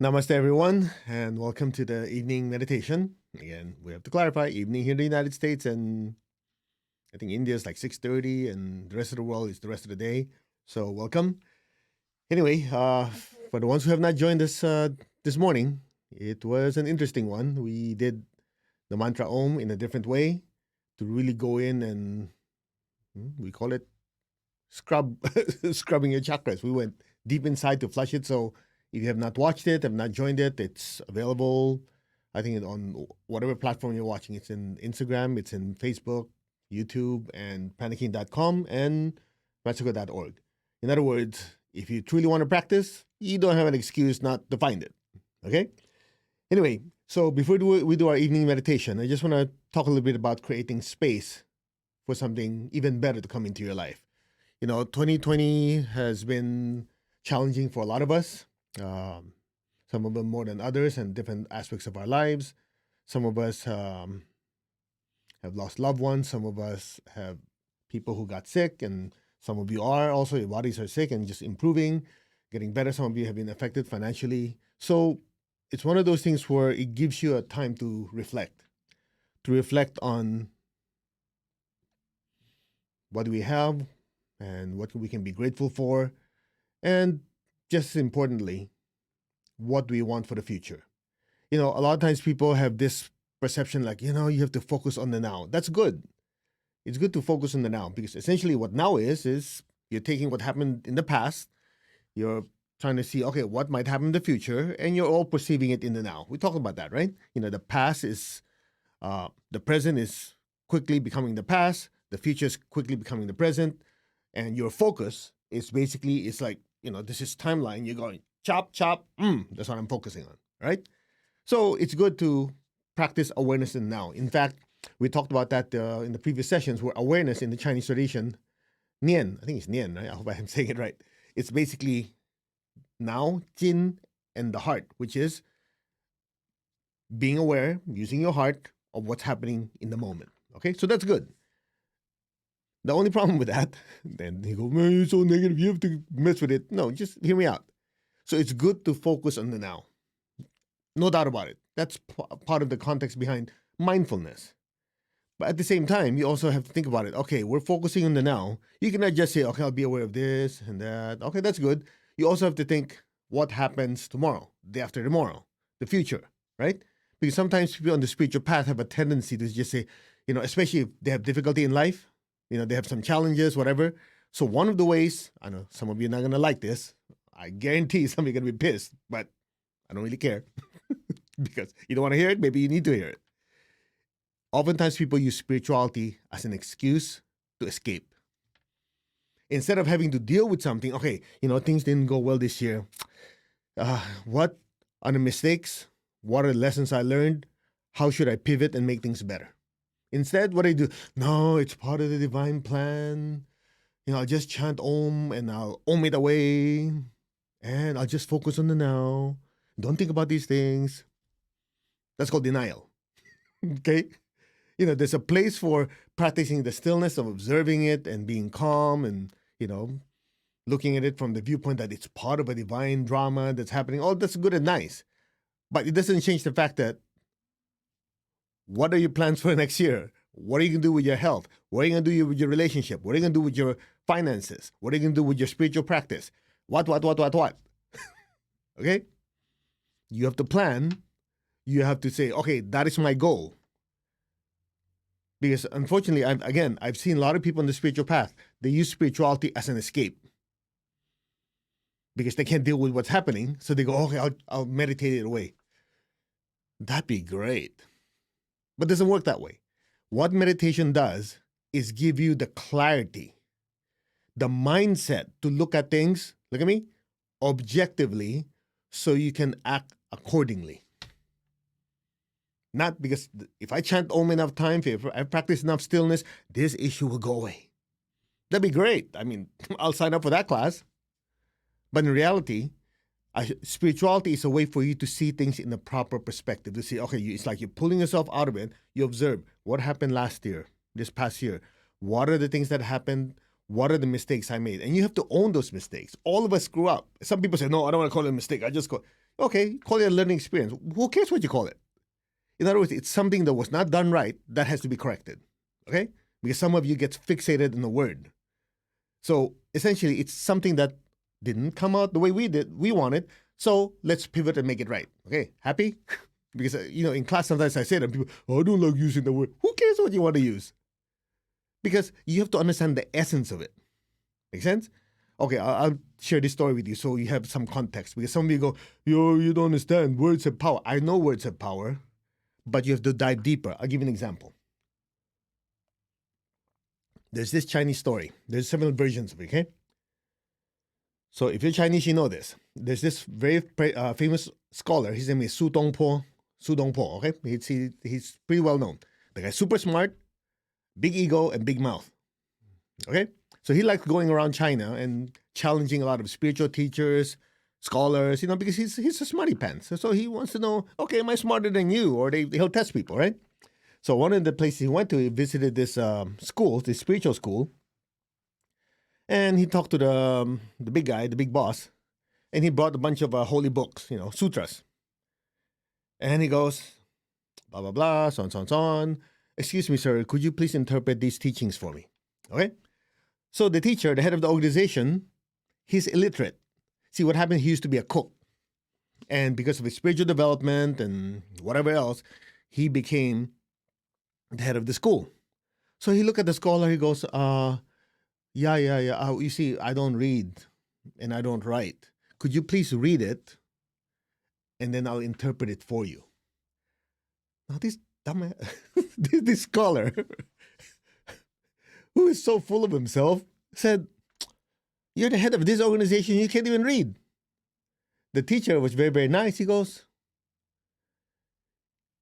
Namaste, everyone, and welcome to the evening meditation. Again, we have to clarify evening here in the United States, and I think India is like 6:30, and the rest of the world is the rest of the day. So, welcome. Anyway, for the ones who have not joined us this morning, it was an interesting one. We did the mantra Om in a different way to really go in and we call it scrub, scrubbing your chakras. We went deep inside to flush it. So if you have not watched it, have not joined it, it's available. I think on whatever platform you're watching. It's in Instagram, it's in Facebook, YouTube, and panicking.com and matsuko.org. In other words, if you truly want to practice, you don't have an excuse not to find it. Okay? Anyway, so before we do our evening meditation, I just want to talk a little bit about creating space for something even better to come into your life. 2020 has been challenging for a lot of us. Some of them more than others, and different aspects of our lives. Some of us have lost loved ones. Some of us have people who got sick, and some of you are also, your bodies are sick and just improving, getting better. Some of you have been affected financially. So it's one of those things where it gives you a time to reflect on what we have and what we can be grateful for, and just as importantly, what we want for the future. A lot of times people have this perception like, you have to focus on the now. That's good. It's good to focus on the now, because essentially what now is you're taking what happened in the past, you're trying to see, okay, what might happen in the future, and you're all perceiving it in the now. We talk about that, right? The past is, the present is quickly becoming the past, the future is quickly becoming the present, and your focus is basically, it's like, this is timeline. You're going chop, chop. That's what I'm focusing on, right? So it's good to practice awareness in now. In fact, we talked about that in the previous sessions, where awareness in the Chinese tradition, Nian, I think it's Nian, right? I hope I'm saying it right. It's basically now, Jin, and the heart, which is being aware, using your heart of what's happening in the moment. Okay, so that's good. The only problem with that, then you go, man, you're so negative, you have to mess with it. No, just hear me out. So it's good to focus on the now. No doubt about it. That's part of the context behind mindfulness. But at the same time, you also have to think about it. Okay, we're focusing on the now. You cannot just say, okay, I'll be aware of this and that. Okay, that's good. You also have to think what happens tomorrow, day after tomorrow, the future, right? Because sometimes people on the spiritual path have a tendency to just say, especially if they have difficulty in life, they have some challenges, whatever. So one of the ways, I know some of you are not going to like this. I guarantee some of you are going to be pissed, but I don't really care because you don't want to hear it. Maybe you need to hear it. Oftentimes people use spirituality as an excuse to escape. Instead of having to deal with something, okay, things didn't go well this year. What are the mistakes? What are the lessons I learned? How should I pivot and make things better? Instead, what I do, no, it's part of the divine plan. I'll just chant Om and I'll Om it away. And I'll just focus on the now. Don't think about these things. That's called denial. Okay? There's a place for practicing the stillness of observing it and being calm and, looking at it from the viewpoint that it's part of a divine drama that's happening. Oh, that's good and nice. But it doesn't change the fact that what are your plans for next year? What are you going to do with your health? What are you going to do with your relationship? What are you going to do with your finances? What are you going to do with your spiritual practice? What? Okay? You have to plan. You have to say, okay, that is my goal. Because unfortunately, I've seen a lot of people on the spiritual path, they use spirituality as an escape. Because they can't deal with what's happening. So they go, okay, I'll meditate it away. That'd be great. But it doesn't work that way. What meditation does is give you the clarity, the mindset to look at things, look at me, objectively, so you can act accordingly. Not because if I chant Om enough time, if I practice enough stillness, this issue will go away. That'd be great. I mean, I'll sign up for that class. But in reality, spirituality is a way for you to see things in a proper perspective. To see, okay, it's like you're pulling yourself out of it. You observe what happened last year, this past year. What are the things that happened? What are the mistakes I made? And you have to own those mistakes. All of us screw up. Some people say, no, I don't want to call it a mistake. I just go, Okay, call it a learning experience. Who cares what you call it? In other words, it's something that was not done right that has to be corrected. Okay? Because some of you get fixated in the word. So essentially, it's something that didn't come out the way we wanted. So let's pivot and make it right. Okay? Happy? Because, in class sometimes I say that people, I don't like using the word. Who cares what you want to use? Because you have to understand the essence of it. Make sense? Okay, I'll share this story with you so you have some context. Because some of you go, you don't understand. Words have power. I know words have power, but you have to dive deeper. I'll give you an example. There's this Chinese story. There's several versions of it, okay? So if you're Chinese, you know this. There's this very famous scholar. His name is Su Dongpo. Okay? He's pretty well known. The guy's super smart, big ego, and big mouth. Okay? So he likes going around China and challenging a lot of spiritual teachers, scholars, because he's a smarty pants. So he wants to know, okay, am I smarter than you? Or he'll test people, right? So one of the places he went to, he visited this school, this spiritual school. And he talked to the big guy, the big boss. And he brought a bunch of holy books, sutras. And he goes, blah, blah, blah, so on, so on, so on. Excuse me, sir, could you please interpret these teachings for me? Okay? So the teacher, the head of the organization, he's illiterate. See, what happened, he used to be a cook. And because of his spiritual development and whatever else, he became the head of the school. So he looked at the scholar, he goes, yeah. You see, I don't read and I don't write. Could you please read it and then I'll interpret it for you? Now this dumb this scholar who is so full of himself said, you're the head of this organization, you can't even read. The teacher was very, very nice. He goes,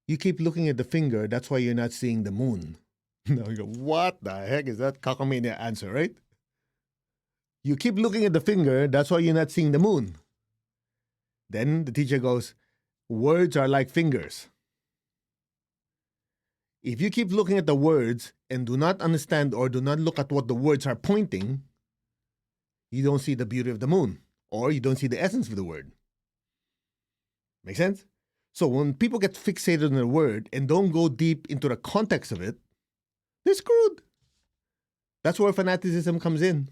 you keep looking at the finger, that's why you're not seeing the moon. Now you go, what the heck is that cockamamie answer, right? You keep looking at the finger, that's why you're not seeing the moon. Then the teacher goes, words are like fingers. If you keep looking at the words and do not understand or do not look at what the words are pointing, you don't see the beauty of the moon, or you don't see the essence of the word. Make sense? So when people get fixated on a word and don't go deep into the context of it, they're screwed. That's where fanaticism comes in.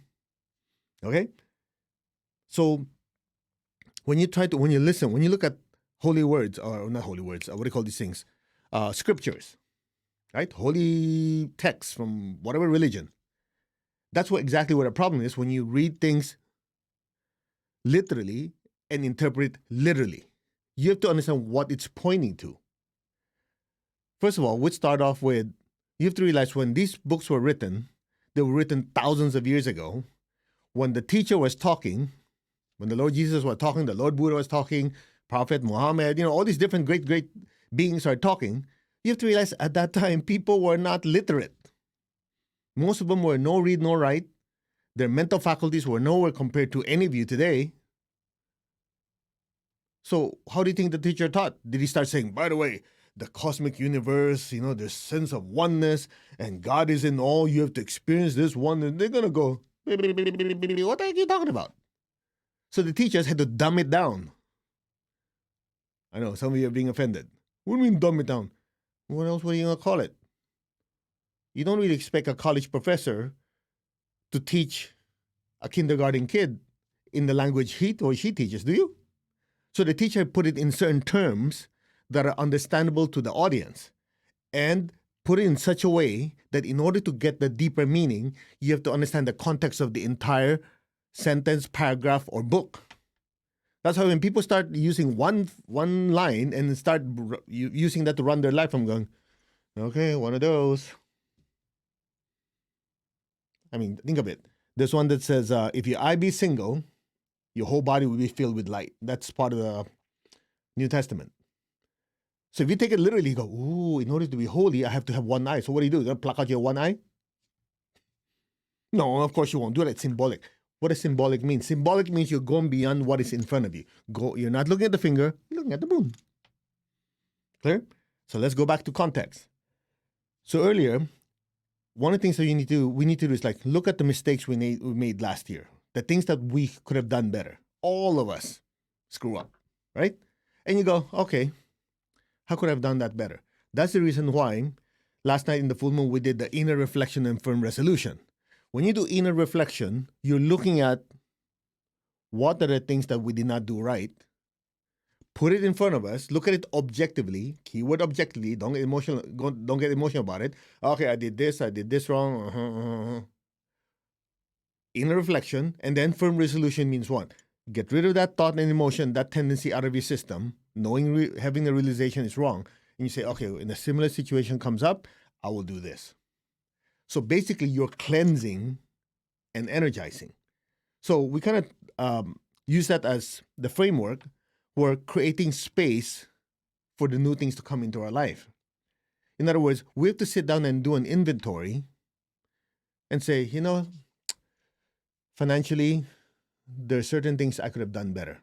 Okay? So when you listen, when you look at holy words, or not holy words, what do you call these things? Scriptures, right? Holy texts from whatever religion. That's exactly what the problem is when you read things literally and interpret literally. You have to understand what it's pointing to. First of all, we start off with, you have to realize when these books were written, they were written thousands of years ago. When the teacher was talking, when the Lord Jesus was talking, the Lord Buddha was talking, Prophet Muhammad, all these different great beings are talking, you have to realize at that time, people were not literate. Most of them were no read, no write. Their mental faculties were nowhere compared to any of you today. So how do you think the teacher taught? Did he start saying, by the way, the cosmic universe, the sense of oneness, and God is in all, you have to experience this one, and they're going to go, what the heck are you talking about? So the teachers had to dumb it down. I know, some of you are being offended. What do you mean dumb it down? What else were you going to call it? You don't really expect a college professor to teach a kindergarten kid in the language he or she teaches, do you? So the teacher put it in certain terms that are understandable to the audience and put it in such a way that in order to get the deeper meaning, you have to understand the context of the entire sentence, paragraph, or book. That's how when people start using one line and start using that to run their life, I'm going, okay, one of those. I mean, think of it. There's one that says, if your eye be single, your whole body will be filled with light. That's part of the New Testament. So if you take it literally, you go, ooh, in order to be holy, I have to have one eye. So what do? You're going to pluck out your one eye? No, of course you won't do that. It's symbolic. What does symbolic mean? Symbolic means you're going beyond what is in front of you. You're not looking at the finger, you're looking at the moon. Clear? So let's go back to context. So earlier, one of the things that we need to do is look at the mistakes we made last year. The things that we could have done better. All of us screw up, right? And you go, okay, how could I have done that better? That's the reason why last night in the full moon we did the inner reflection and firm resolution. When you do inner reflection, you're looking at what are the things that we did not do right. Put it in front of us. Look at it objectively. Keyword objectively. Don't get emotional. Don't get emotional about it. Okay, I did this wrong. Inner reflection and then firm resolution means what? Get rid of that thought and emotion, that tendency out of your system. Knowing, having the realization is wrong, and you say, okay, in a similar situation comes up, I will do this. So basically, you're cleansing and energizing. So we kind of use that as the framework for creating space for the new things to come into our life. In other words, we have to sit down and do an inventory and say, financially, there are certain things I could have done better.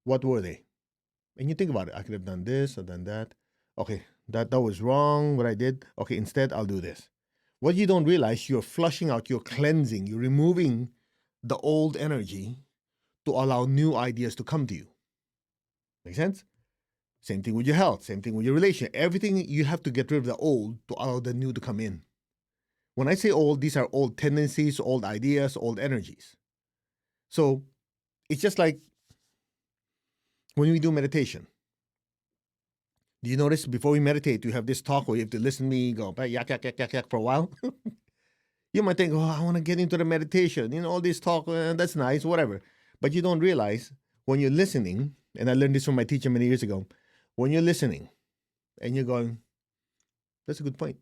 What were they? And you think about it. I could have done this or done that. Okay, that was wrong, what I did. Okay, instead, I'll do this. What you don't realize, you're flushing out, you're cleansing, you're removing the old energy to allow new ideas to come to you. Make sense? Same thing with your health, same thing with your relationship. Everything, you have to get rid of the old to allow the new to come in. When I say old, these are old tendencies, old ideas, old energies. So it's just like when we do meditation. Do you notice before we meditate, we have this talk where you have to listen to me go yak, yak, yak, yak, yak for a while? You might think, I want to get into the meditation. All this talk, that's nice, whatever. But you don't realize when you're listening, and I learned this from my teacher many years ago, when you're listening and you're going, that's a good point.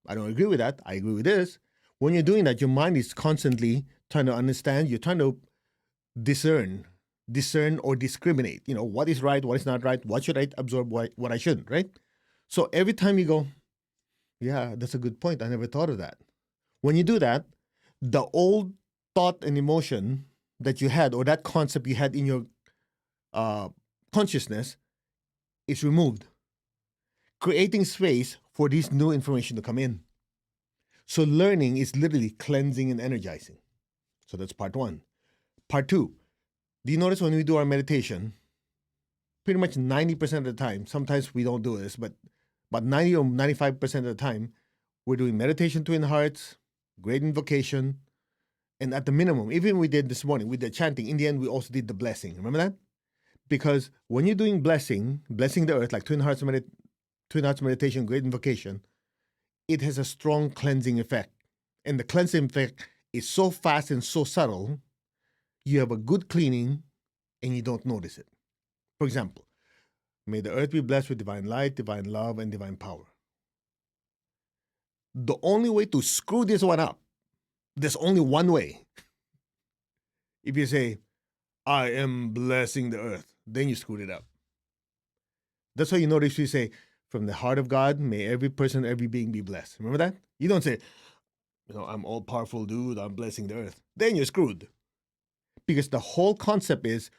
I don't agree with that. I agree with this. When you're doing that, your mind is constantly trying to understand. You're trying to discern or discriminate. What is right, what is not right, what should I absorb, what I shouldn't, right? So every time you go, yeah, that's a good point. I never thought of that. When you do that, the old thought and emotion that you had or that concept you had in your consciousness is removed, creating space for this new information to come in. So learning is literally cleansing and energizing. So that's part one. Part two, do you notice when we do our meditation, pretty much 90% of the time, sometimes we don't do this, but 90 or 95% of the time, we're doing meditation, twin hearts, great invocation, and at the minimum, even we did this morning with the chanting, in the end, we also did the blessing. Remember that? Because when you're doing blessing the earth, like twin hearts meditation, great invocation, it has a strong cleansing effect. And the cleansing effect is so fast and so subtle, you have a good cleaning and you don't notice it. For example, may the earth be blessed with divine light, divine love, and divine power. The only way to screw this one up, there's only one way. If you say, I am blessing the earth, then you screwed it up. That's why you notice you say, from the heart of God, may every person, every being be blessed. Remember that? You don't say, I'm all powerful dude, I'm blessing the earth. Then you're screwed. Because the whole concept is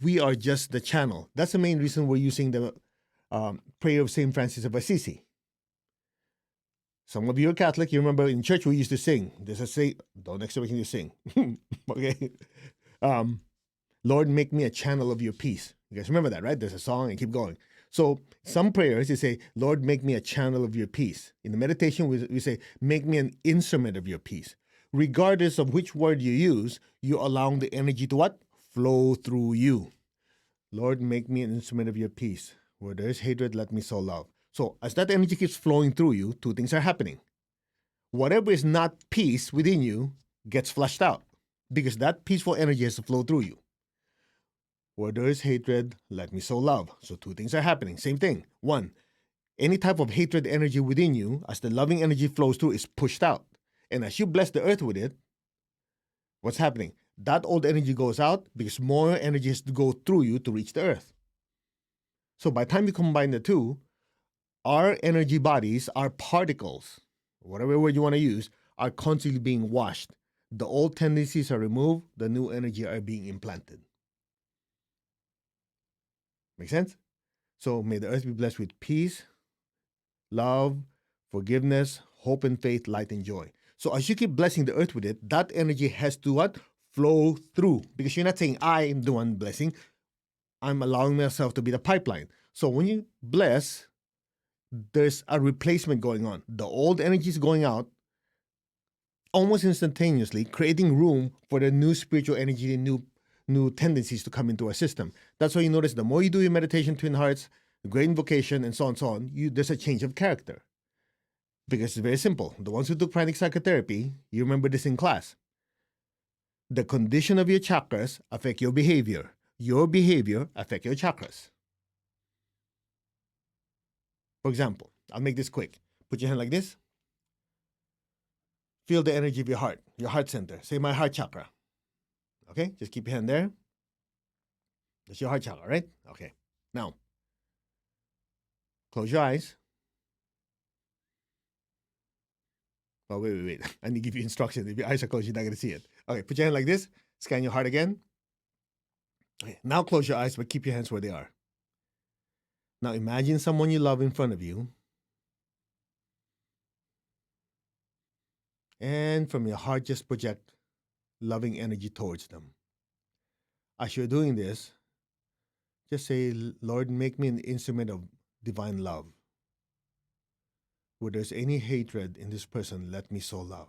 we are just the channel. That's the main reason we're using the prayer of St. Francis of Assisi. Some of you are Catholic. You remember in church we used to sing. There's a say, don't expect me to sing. Okay. Lord, make me a channel of your peace. You guys remember that, right? There's a song and keep going. So some prayers, you say, Lord, make me a channel of your peace. In the meditation, we say, make me an instrument of your peace. Regardless of which word you use, you're allowing the energy to what? Flow through you. Lord, make me an instrument of your peace. Where there is hatred, let me sow love. So as that energy keeps flowing through you, two things are happening. Whatever is not peace within you gets flushed out because that peaceful energy has to flow through you. Where there is hatred, let me sow love. So two things are happening. Same thing. One, any type of hatred energy within you, as the loving energy flows through, is pushed out. And as you bless the earth with it, what's happening? That old energy goes out because more energy has to go through you to reach the earth. So by the time you combine the two, our energy bodies, our particles, whatever word you want to use, are constantly being washed. The old tendencies are removed, the new energy are being implanted. Make sense? So may the earth be blessed with peace, love, forgiveness, hope and faith, light and joy. So as you keep blessing the earth with it, that energy has to what? Flow through. Because you're not saying I am the one blessing. I'm allowing myself to be the pipeline. So when you bless, there's a replacement going on. The old energy is going out almost instantaneously, creating room for the new spiritual energy and new tendencies to come into our system. That's why you notice the more you do your meditation, twin hearts, great invocation, and so on, there's a change of character. Because it's very simple. The ones who took pranic psychotherapy, you remember this in class. The condition of your chakras affect your behavior. Your behavior affect your chakras. For example, I'll make this quick. Put your hand like this. Feel the energy of your heart center. Say my heart chakra. Okay, just keep your hand there. That's your heart chakra, right? Okay. Now, close your eyes. Oh, wait. I need to give you instructions. If your eyes are closed, you're not going to see it. Okay, put your hand like this. Scan your heart again. Okay, now close your eyes, but keep your hands where they are. Now imagine someone you love in front of you. And from your heart, just project loving energy towards them. As you're doing this, just say, Lord, make me an instrument of divine love. Where there's any hatred in this person, let me sow love.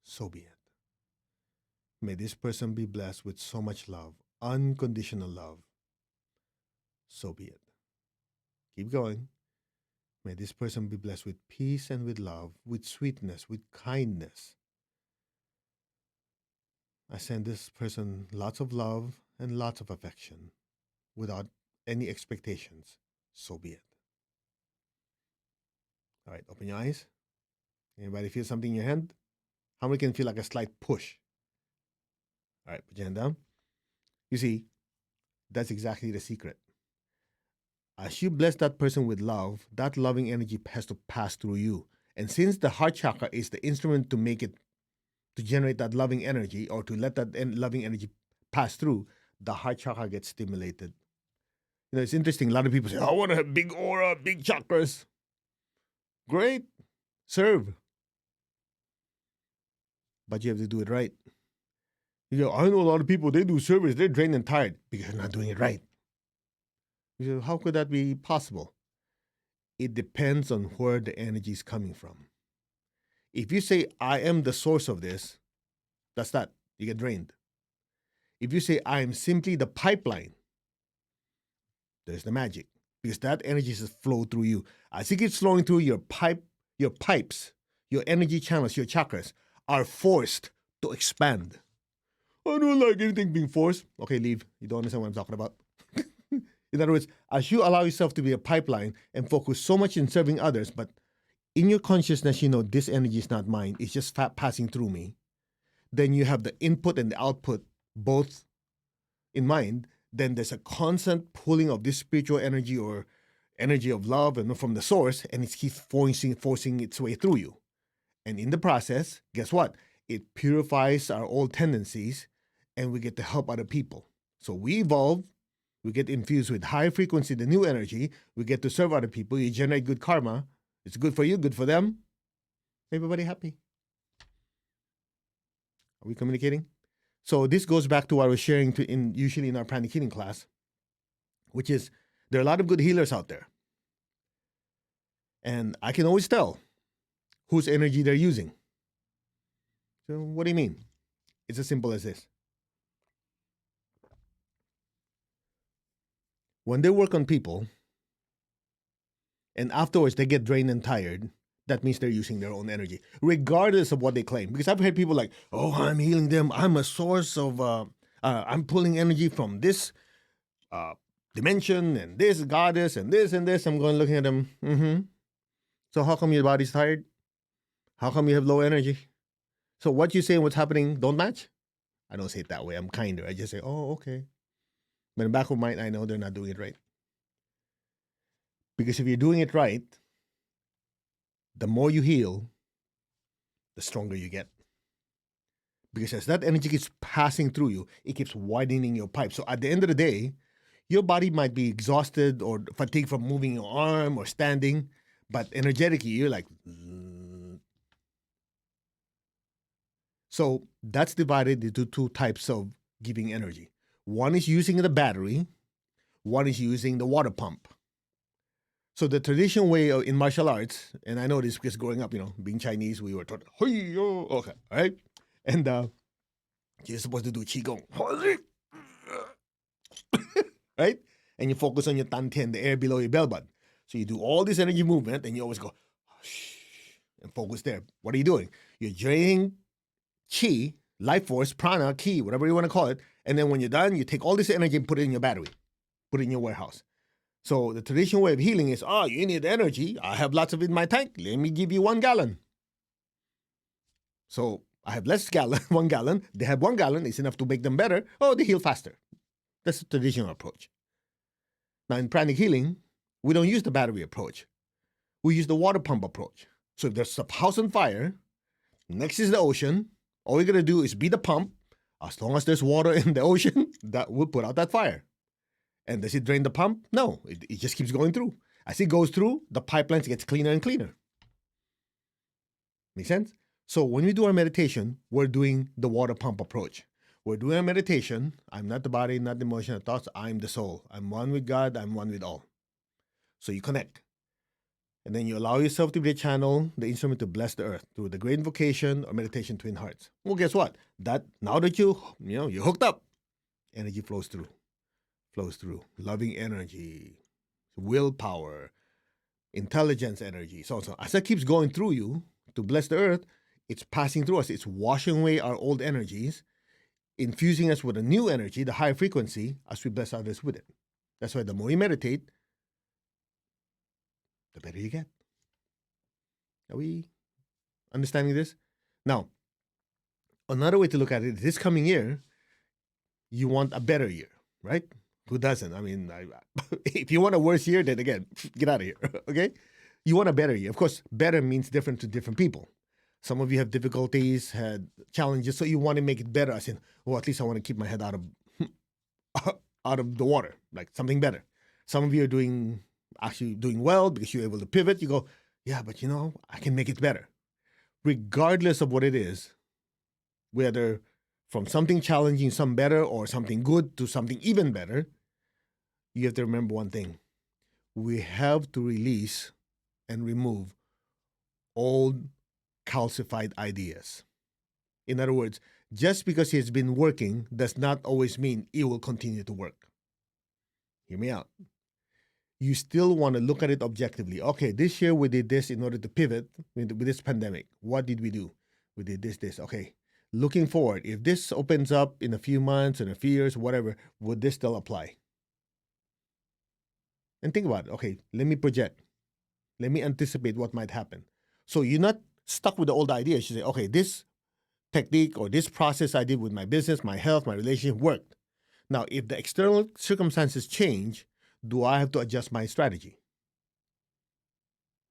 So be it. May this person be blessed with so much love, unconditional love. So be it. Keep going. May this person be blessed with peace and with love, with sweetness, with kindness. I send this person lots of love and lots of affection without any expectations. So be it. All right, open your eyes. Anybody feel something in your hand? How many can feel like a slight push? All right, put your hand down. You see, that's exactly the secret. As you bless that person with love, that loving energy has to pass through you. And since the heart chakra is the instrument to generate that loving energy or to let that loving energy pass through, the heart chakra gets stimulated. You know, it's interesting. A lot of people say, I want to have big aura, big chakras. Great. Serve. But you have to do it right. You know, I know a lot of people, they do service, they're drained and tired because they're not doing it right. You say, how could that be possible? It depends on where the energy is coming from. If you say, I am the source of this, that's that. You get drained. If you say, I am simply the pipeline, there's the magic. Because that energy just flow through you. As it keeps flowing through your pipes, your energy channels, your chakras are forced to expand. I don't like anything being forced. Okay, leave. You don't understand what I'm talking about. In other words, as you allow yourself to be a pipeline and focus so much in serving others, but in your consciousness, you know, this energy is not mine. It's just passing through me. Then you have the input and the output both in mind. Then there's a constant pulling of this spiritual energy or energy of love and from the source, and it keeps forcing its way through you. And in the process, guess what? It purifies our old tendencies, and we get to help other people. So we evolve. We get infused with high frequency, the new energy. We get to serve other people. You generate good karma. It's good for you, good for them. Everybody happy. Are we communicating? So this goes back to what I was sharing usually in our pranic healing class, which is there are a lot of good healers out there. And I can always tell whose energy they're using. So what do you mean? It's as simple as this. When they work on people and afterwards they get drained and tired, that means they're using their own energy, regardless of what they claim. Because I've heard people like, oh, I'm healing them. I'm a source of, I'm pulling energy from this dimension and this goddess and this and this. I'm going looking at them. So how come your body's tired? How come you have low energy? So what you say and what's happening don't match? I don't say it that way. I'm kinder. I just say, oh, okay. But in the back of my mind, I know they're not doing it right. Because if you're doing it right, the more you heal, the stronger you get. Because as that energy keeps passing through you, it keeps widening your pipe. So at the end of the day, your body might be exhausted or fatigued from moving your arm or standing, but energetically, you're like... So that's divided into two types of giving energy. One is using the battery, one is using the water pump. So the traditional way in martial arts, and I know this because growing up, being Chinese, we were taught, okay, all right? And you're supposed to do qigong, right? And you focus on your tantian, the air below your belly button. So you do all this energy movement, and you always go, and focus there. What are you doing? You're draining chi, life force, prana, ki, whatever you want to call it. And then when you're done, you take all this energy and put it in your battery, put it in your warehouse. So the traditional way of healing is, you need energy. I have lots of it in my tank. Let me give you 1 gallon. So I have less gallon, 1 gallon. They have 1 gallon. It's enough to make them better. They heal faster. That's the traditional approach. Now in pranic healing, we don't use the battery approach. We use the water pump approach. So if there's a house on fire, next is the ocean, all we're going to do is beat the pump. As long as there's water in the ocean, that will put out that fire. And does it drain the pump? No, it just keeps going through. As it goes through, the pipelines gets cleaner and cleaner. Make sense? So when we do our meditation, we're doing the water pump approach. We're doing our meditation. I'm not the body, not the emotion, the thoughts. I'm the soul. I'm one with God. I'm one with all. So you connect. And then you allow yourself to be a channel, the instrument to bless the earth through the great invocation or meditation twin hearts. Well, guess what? Now that you're hooked up, energy flows through. Loving energy, willpower, intelligence energy, so on. So as it keeps going through you to bless the earth, it's passing through us. It's washing away our old energies, infusing us with a new energy, the higher frequency, as we bless others with it. That's why the more you meditate, the better you get. Are we understanding this? Now, another way to look at it is this coming year, you want a better year, right? Who doesn't? I mean, if you want a worse year, then again, get out of here, okay? You want a better year. Of course, better means different to different people. Some of you have difficulties, had challenges, so you want to make it better. As in, at least I want to keep my head out of the water, like something better. Some of you are actually doing well because you're able to pivot. You go, yeah, but I can make it better. Regardless of what it is, whether from something challenging, some better, or something good to something even better, you have to remember one thing. We have to release and remove old calcified ideas. In other words, just because it's been working does not always mean it will continue to work. Hear me out. You still want to look at it objectively. Okay, this year we did this in order to pivot with this pandemic. What did we do? We did this. Okay, looking forward, if this opens up in a few months, in a few years, whatever, would this still apply? And think about it. Okay, let me project. Let me anticipate what might happen. So you're not stuck with the old ideas. You say, okay, this technique or this process I did with my business, my health, my relationship worked. Now, if the external circumstances change, do I have to adjust my strategy?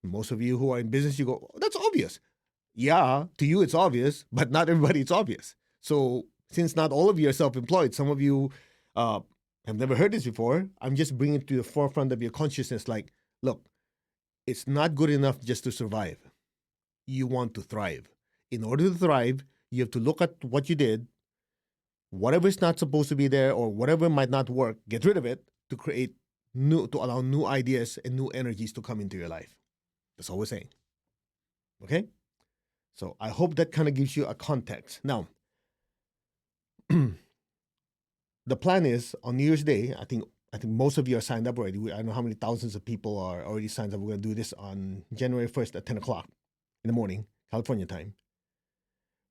Most of you who are in business, you go, that's obvious. Yeah, to you it's obvious, but not everybody it's obvious. So since not all of you are self-employed, some of you have never heard this before, I'm just bringing it to the forefront of your consciousness like, look, it's not good enough just to survive. You want to thrive. In order to thrive, you have to look at what you did, whatever is not supposed to be there or whatever might not work, get rid of it to allow new ideas and new energies to come into your life. That's all we're saying. Okay? So I hope that kind of gives you a context. Now, the plan is on New Year's Day, I think most of you are signed up already. I don't know how many thousands of people are already signed up. We're going to do this on January 1st at 10 o'clock in the morning, California time.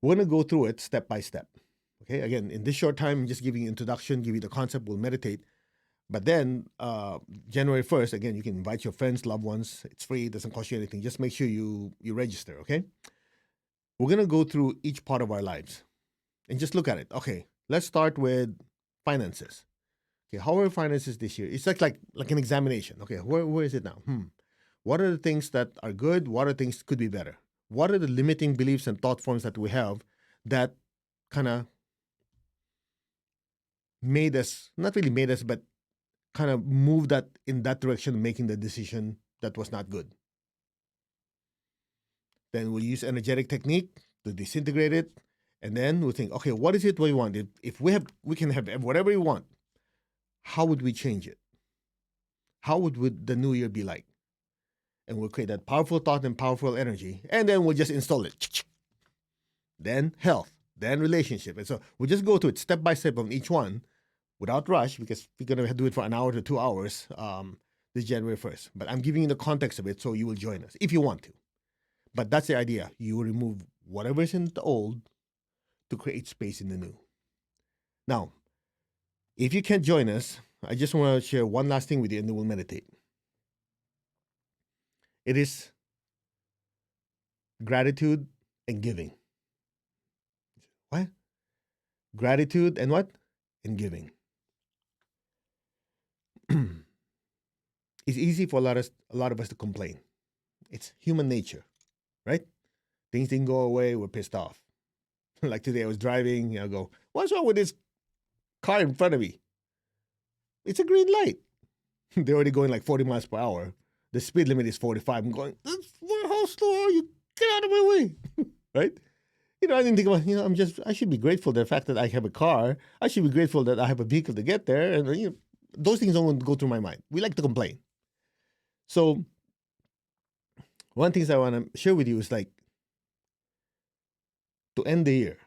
We're going to go through it step by step. Okay, again, in this short time, I'm just giving you introduction, give you the concept, we'll meditate. But then January 1st, again, you can invite your friends, loved ones. It's free, it doesn't cost you anything. Just make sure you register, okay? We're going to go through each part of our lives and just look at it. Okay, let's start with finances. Okay, how are finances this year? It's like an examination. Okay, where is it now? What are the things that are good? What are things could be better? What are the limiting beliefs and thought forms that we have that kind of made us, not really made us, but kind of moved that in that direction, making the decision that was not good? Then we'll use energetic technique to disintegrate it. And then we'll think, okay, what is it we want? If we can have whatever we want. how would we change it? How would the new year be like? And we'll create that powerful thought and powerful energy, and then we'll just install it. Then health, then relationship. And so we'll just go to it step by step on each one without rush, because we're going to do it for an hour to 2 hours this January 1st. But I'm giving you the context of it so you will join us if you want to. But that's the idea. You will remove whatever is in the old to create space in the new. Now, if you can't join us, I just want to share one last thing with you and then we'll meditate. It is gratitude and giving. What? Gratitude and what? And giving. It's easy for a lot of us to complain. It's human nature, right? Things didn't go away, we're pissed off. Like today I was driving, I go, what's wrong with this car in front of me? It's a green light. They're already going like 40 miles per hour. The speed limit is 45. I'm going, how slow are you? Get out of my way. Right? I didn't think about, I should be grateful for the fact that I have a car. I should be grateful that I have a vehicle to get there. And, those things don't go through my mind. We like to complain. So, one thing I want to share with you is like, to end the year,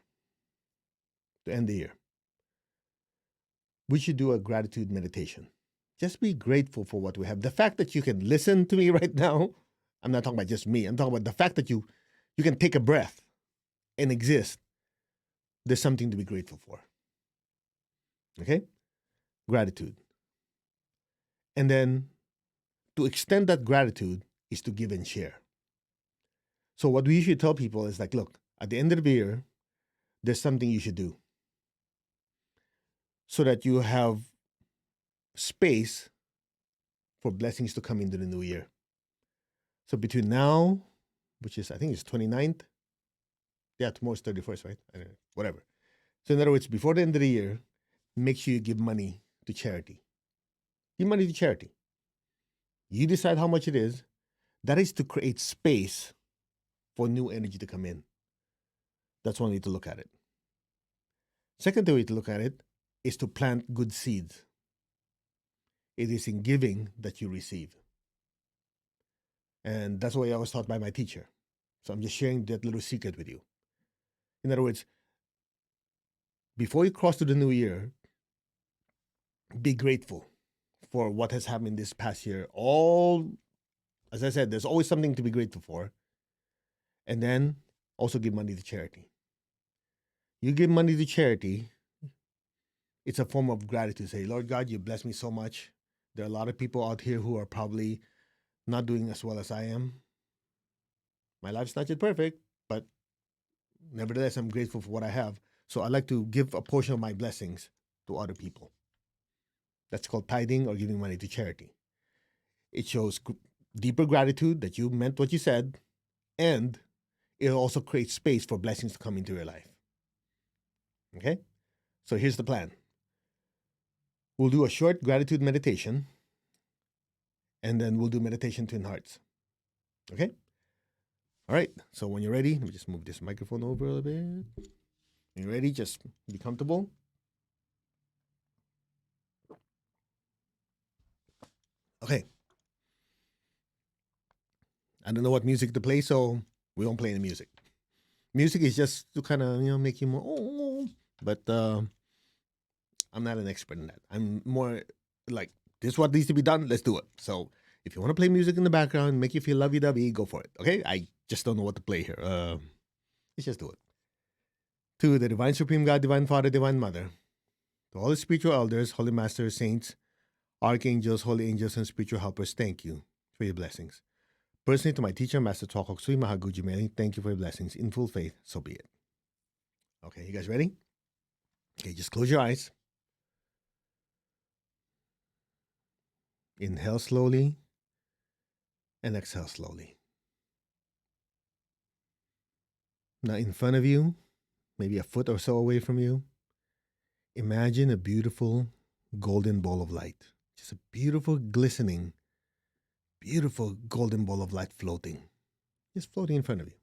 we should do a gratitude meditation. Just be grateful for what we have. The fact that you can listen to me right now, I'm not talking about just me. I'm talking about the fact that you can take a breath and exist. There's something to be grateful for. Okay? Gratitude. And then to extend that gratitude is to give and share. So what we usually tell people is like, look, at the end of the year, there's something you should do so that you have space for blessings to come into the new year. So between now, which is, I think it's 29th. Yeah, tomorrow's 31st, right? I don't know, whatever. So in other words, before the end of the year, make sure you give money to charity. Give money to charity. You decide how much it is. That is to create space for new energy to come in. That's one way to look at it. Second way to look at it is to plant good seeds. It is in giving that you receive. And that's what I was taught by my teacher. So I'm just sharing that little secret with you. In other words, before you cross to the new year, be grateful for what has happened this past year. As I said, there's always something to be grateful for. And then also give money to charity. You give money to charity, it's a form of gratitude. Say, Lord God, you bless me so much. There are a lot of people out here who are probably not doing as well as I am. My life's not yet perfect, but nevertheless, I'm grateful for what I have. So I like to give a portion of my blessings to other people. That's called tithing or giving money to charity. It shows deeper gratitude that you meant what you said, and it also creates space for blessings to come into your life. Okay? So here's the plan. We'll do a short gratitude meditation, and then we'll do meditation twin hearts. Okay? All right. So when you're ready, let me just move this microphone over a little bit. When you're ready, just be comfortable. Okay. I don't know what music to play, so we won't play any music. Music is just to kind of, make you more, but I'm not an expert in that. I'm more like, this is what needs to be done, let's do it. So if you want to play music in the background, make you feel lovey-dovey, go for it, okay? I just don't know what to play here. Let's just do it. To the Divine Supreme God, Divine Father, Divine Mother, to all the spiritual elders, holy masters, saints, archangels, holy angels, and spiritual helpers, thank you for your blessings. Personally, to my teacher, Master Tokok Sui Mahaguji Meli, thank you for your blessings. In full faith, so be it. Okay, you guys ready? Okay, just close your eyes. Inhale slowly and exhale slowly. Now, in front of you, maybe a foot or so away from you, imagine a beautiful golden ball of light. Just a beautiful, glistening, beautiful golden ball of light floating. Just floating in front of you.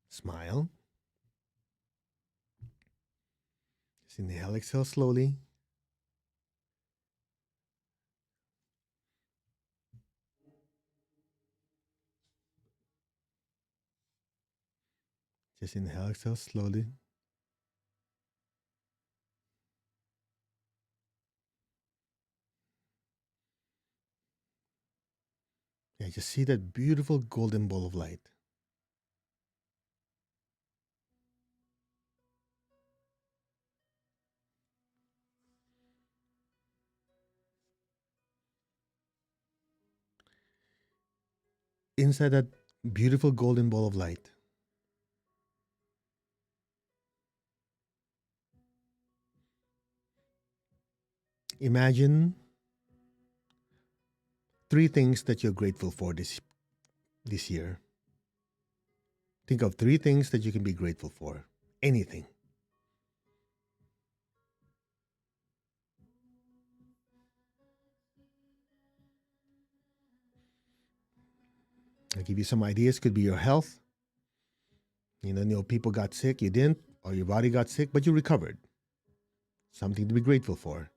Smile. Just inhale, exhale slowly. Just inhale, exhale slowly. Yeah, just see that beautiful golden ball of light. Inside that beautiful golden ball of light, imagine three things that you're grateful for this year. Think of three things that you can be grateful for. Anything. I'll give you some ideas. Could be your health. People got sick, you didn't, or your body got sick, but you recovered. Something to be grateful for.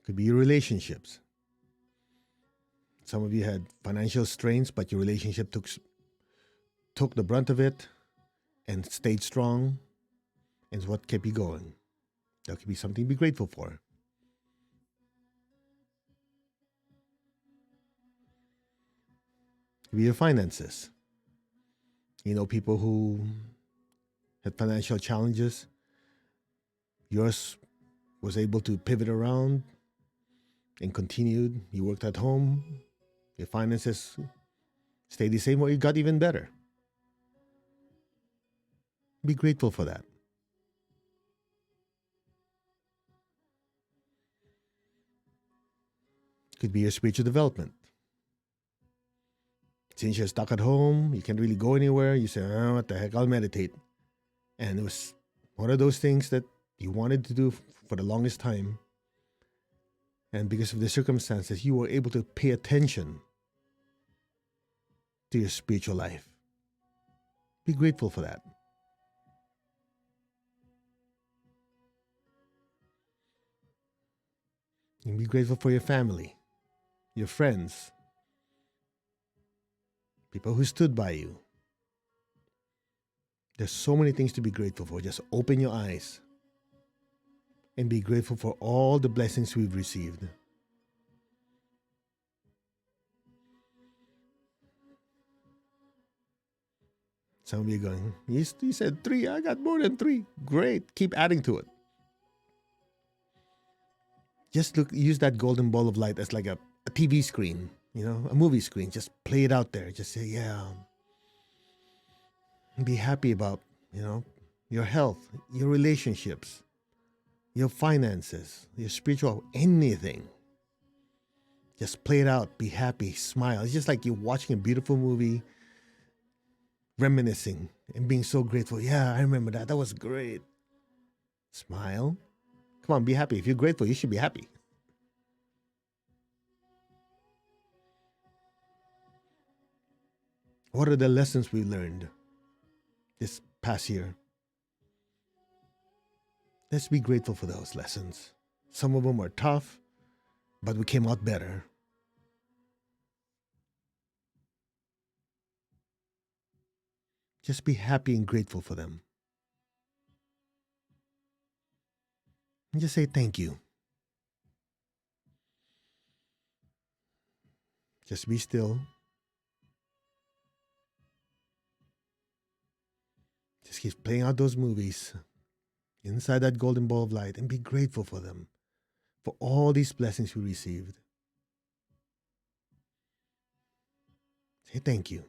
Could be your relationships. Some of you had financial strains, but your relationship took the brunt of it and stayed strong, and it's what kept you going. That could be something to be grateful for. Could be your finances. People who had financial challenges, yours was able to pivot around and continued. You worked at home, your finances stayed the same or it got even better. Be grateful for that. Could be your spiritual development. Since you're stuck at home, you can't really go anywhere, you say, oh, what the heck, I'll meditate. And it was one of those things that you wanted to do for the longest time. And because of the circumstances, you were able to pay attention to your spiritual life. Be grateful for that. And be grateful for your family, your friends, people who stood by you. There's so many things to be grateful for. Just open your eyes and be grateful for all the blessings we've received. Some of you are going, you said three, I got more than three. Great, keep adding to it. Just use that golden ball of light as like a TV screen, a movie screen. Just play it out there. Just say, yeah. Be happy about, your health, your relationships, your finances, your spiritual, anything. Just play it out. Be happy. Smile. It's just like you're watching a beautiful movie, reminiscing and being so grateful. Yeah, I remember that. That was great. Smile. Come on, be happy. If you're grateful, you should be happy. What are the lessons we learned this past year? Let's be grateful for those lessons. Some of them are tough, but we came out better. Just be happy and grateful for them. And just say thank you. Just be still. Just keep playing out those movies inside that golden ball of light and be grateful for them, for all these blessings we received. Say thank you.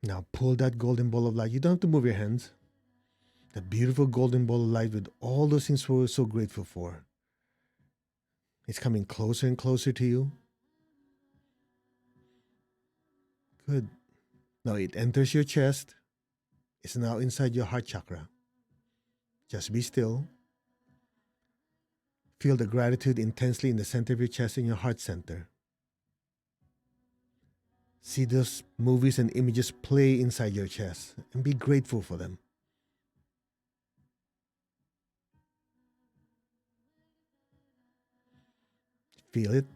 Now pull that golden ball of light. You don't have to move your hands. That beautiful golden ball of light with all those things we're so grateful for. It's coming closer and closer to you. Good. Now it enters your chest. It's now inside your heart chakra. Just be still Feel the gratitude intensely in the center of your chest and your heart center. See those movies and images play inside your chest and be grateful for them. Feel it.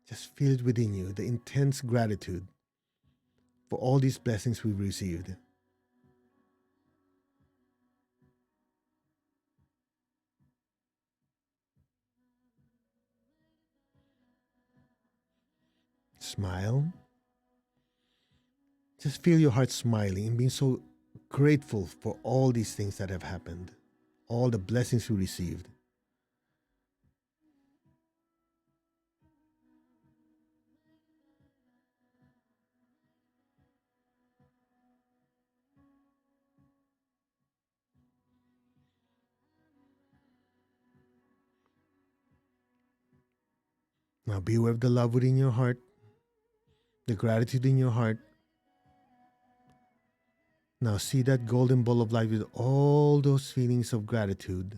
Just feel it within you, the intense gratitude for all these blessings we've received. Smile. Just feel your heart smiling and being so grateful for all these things that have happened, all the blessings we received. Now be aware of the love within your heart, the gratitude in your heart. Now see that golden ball of light with all those feelings of gratitude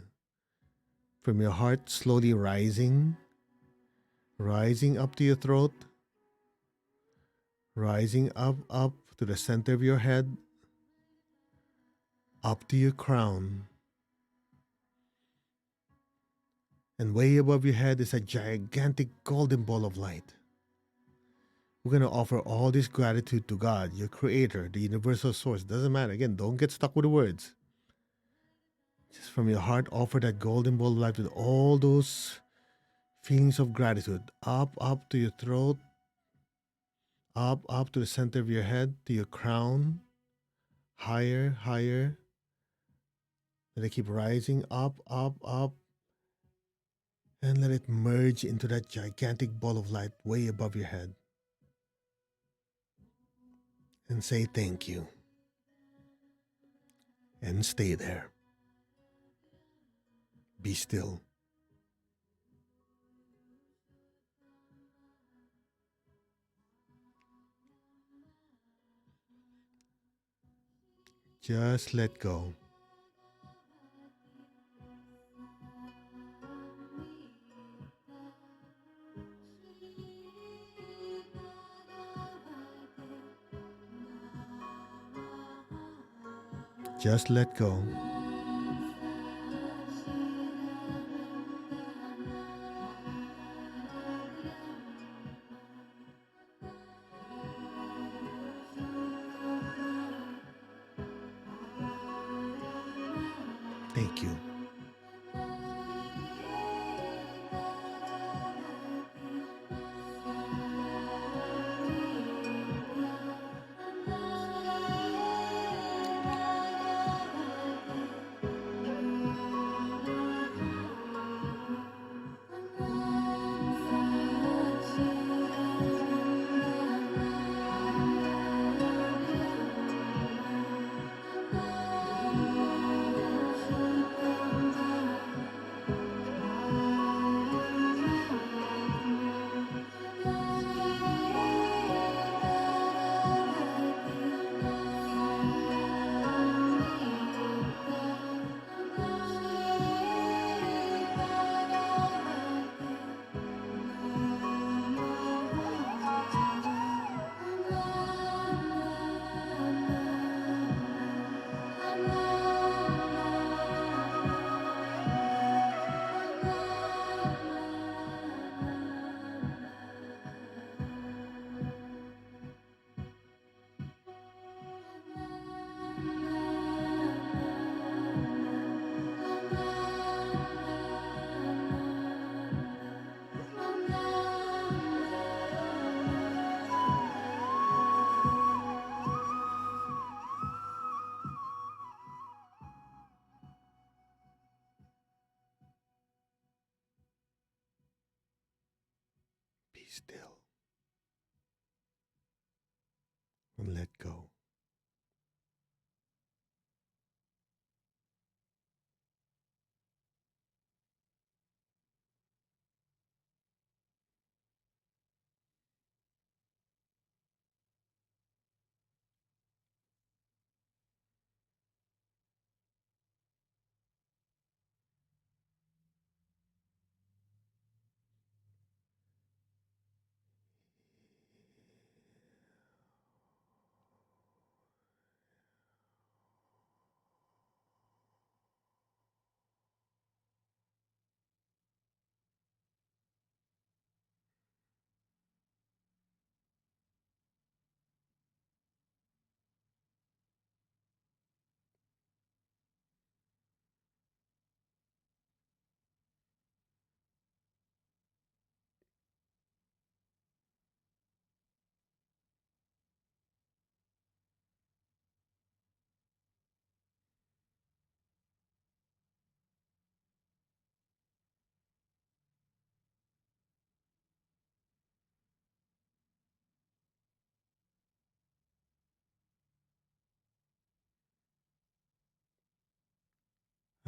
from your heart slowly rising, rising up to your throat, rising up to the center of your head, up to your crown. And way above your head is a gigantic golden ball of light. We're going to offer all this gratitude to God, your creator, the universal source. Doesn't matter. Again, don't get stuck with the words. Just from your heart, offer that golden ball of light with all those feelings of gratitude. Up to your throat, up to the center of your head, to your crown. Higher, higher. Let it keep rising up. And let it merge into that gigantic ball of light way above your head. And say thank you. And stay there. Be still. Just let go. Just let go. Thank you. Be still and let go.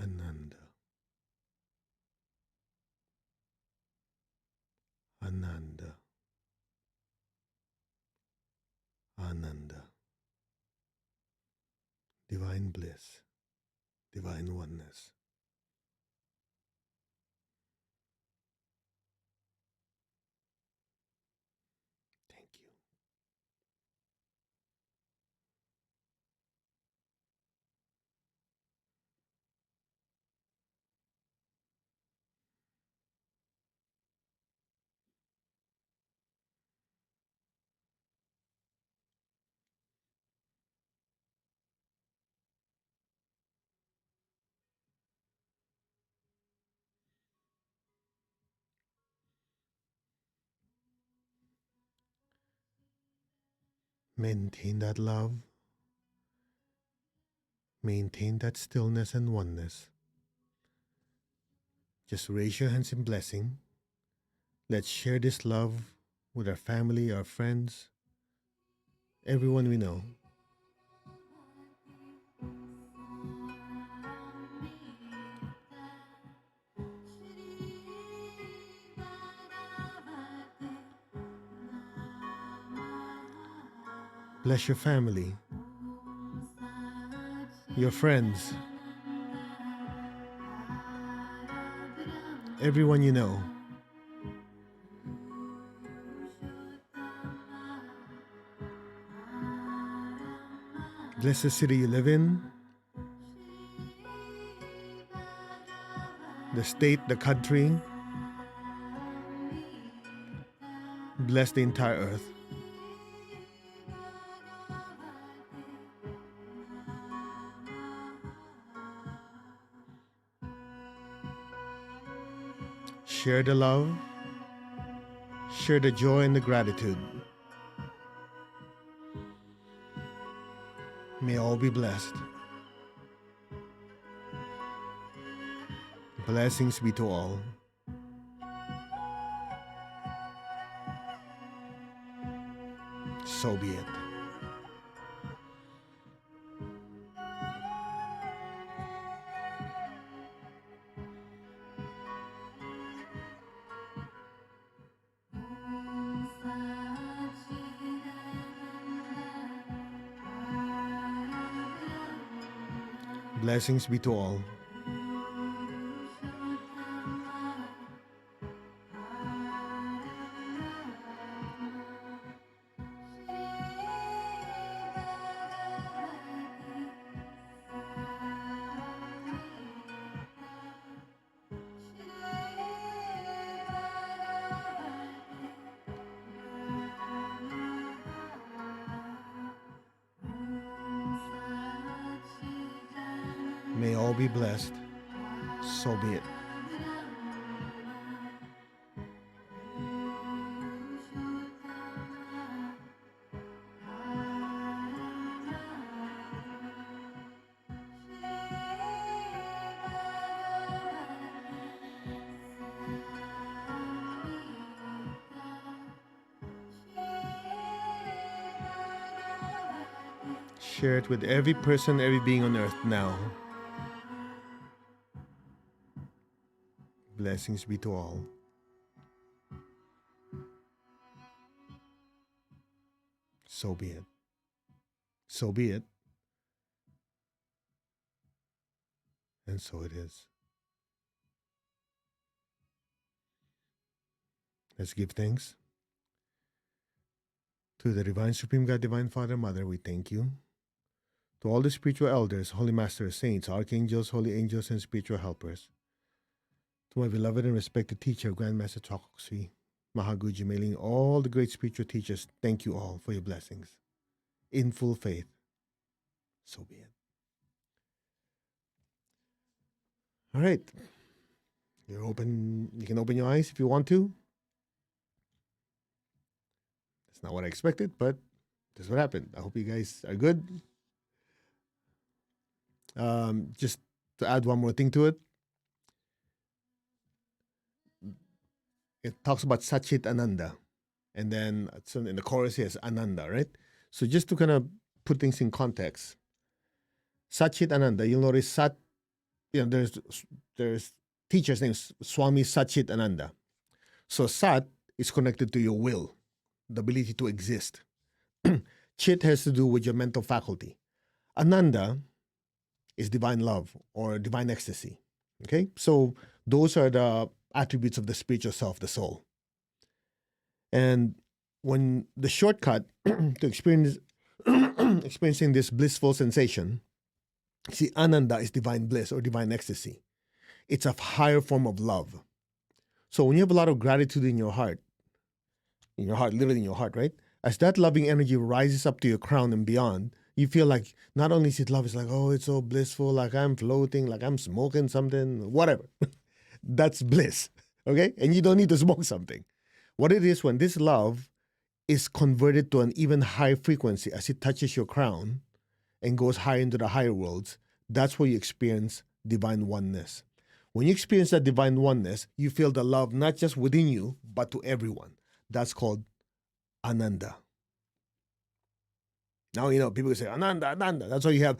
Ananda, Ananda, Ananda. Divine bliss, divine oneness. Thank you. Maintain that love, maintain that stillness and oneness. Just raise your hands in blessing. Let's share this love with our family, our friends, everyone we know. Bless your family, your friends, everyone you know. Bless the city you live in, the state, the country. Bless the entire earth. Share the love, share the joy and the gratitude. May all be blessed. Blessings be to all. So be it. Blessings be to all. May all be blessed. So be it. Share it with every person, every being on earth now. Blessings be to all. So be it. So be it. And so it is. Let's give thanks to the Divine Supreme God, Divine Father, Mother. We thank you. To all the spiritual elders, holy masters, saints, archangels, holy angels, and spiritual helpers. To my beloved and respected teacher, Grandmaster Chakra, Mahaguji Mailing, all the great spiritual teachers, thank you all for your blessings. In full faith. So be it. All right. You can open your eyes if you want to. That's not what I expected, but that's what happened. I hope you guys are good. Just to add one more thing to it, it talks about Satchit Ananda. And then in the chorus, yes, Ananda, right? So just to kind of put things in context, Satchit Ananda, you'll notice Sat there's teachers named Swami Satchit Ananda. So Sat is connected to your will, the ability to exist. Chit has to do with your mental faculty. Ananda is divine love or divine ecstasy. Okay, so those are the attributes of the spiritual self, the soul. And when the shortcut to experiencing this blissful sensation, see, Ananda is divine bliss or divine ecstasy. It's a higher form of love. So when you have a lot of gratitude in your heart, literally in your heart, right? As that loving energy rises up to your crown and beyond, you feel like not only is it love, it's like, oh, it's so blissful, like I'm floating, like I'm smoking something, whatever. That's bliss, okay? And you don't need to smoke something. What it is when this love is converted to an even higher frequency as it touches your crown and goes higher into the higher worlds, that's where you experience divine oneness. When you experience that divine oneness, you feel the love not just within you, but to everyone. That's called Ananda. Now, people say, Ananda, Ananda. That's why you have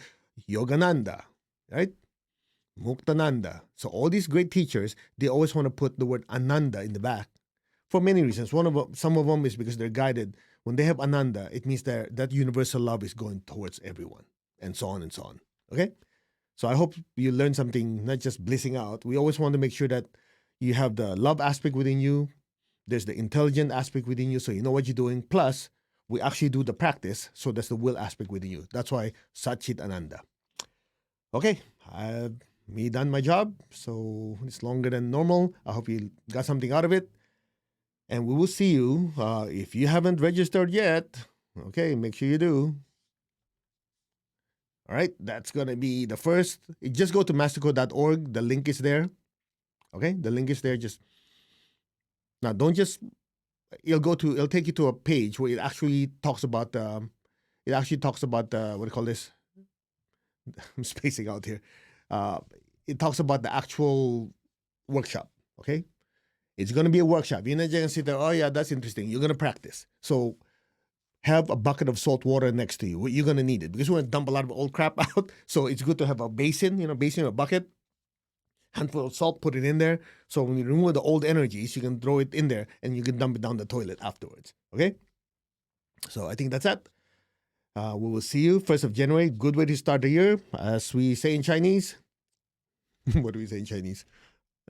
Yogananda, right? Muktananda. So all these great teachers, they always want to put the word Ananda in the back for many reasons. Some of them is because they're guided. When they have Ananda, it means that universal love is going towards everyone, and so on and so on. Okay? So I hope you learn something, not just blissing out. We always want to make sure that you have the love aspect within you. There's the intelligent aspect within you, so you know what you're doing. Plus, we actually do the practice, so there's the will aspect within you. That's why Satchit Ananda. Okay, I've done my job, so it's longer than normal. I hope you got something out of it. And we will see you. If you haven't registered yet, okay, make sure you do. All right, that's going to be the first. Just go to mastercode.org. The link is there. Okay, the link is there. Now, don't just, it'll take you to a page where it actually talks about, what do you call this? I'm spacing out here. It talks about the actual workshop, okay? It's going to be a workshop. You're not just going to sit there, oh yeah, that's interesting. You're going to practice. So have a bucket of salt water next to you. You're going to need it because we're going to dump a lot of old crap out. So it's good to have a basin, a bucket, handful of salt, put it in there. So when you remove the old energies, you can throw it in there and you can dump it down the toilet afterwards, okay? So I think that's it. We will see you 1st of January. Good way to start the year. As we say in Chinese. What do we say in Chinese?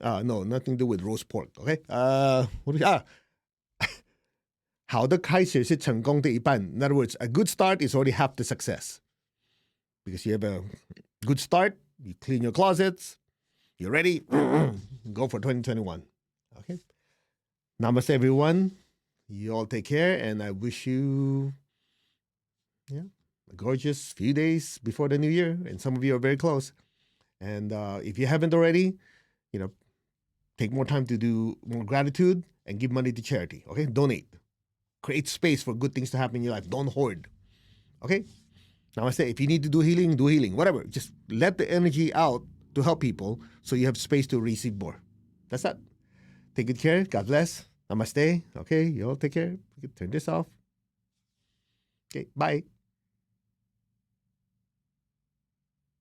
No, nothing to do with roast pork. Okay. 好的开始是成功的一半. In other words, a good start is already half the success. Because you have a good start, you clean your closets, you're ready, go for 2021. Okay. Namaste, everyone. You all take care, and I wish you a gorgeous few days before the new year, and some of you are very close. And if you haven't already, take more time to do more gratitude and give money to charity. Okay, donate, create space for good things to happen in your life. Don't hoard. Okay. Now I say, if you need to do healing, whatever. Just let the energy out to help people, so you have space to receive more. That's that. Take good care. God bless. Namaste. Okay, you all take care. You can turn this off. Okay, bye.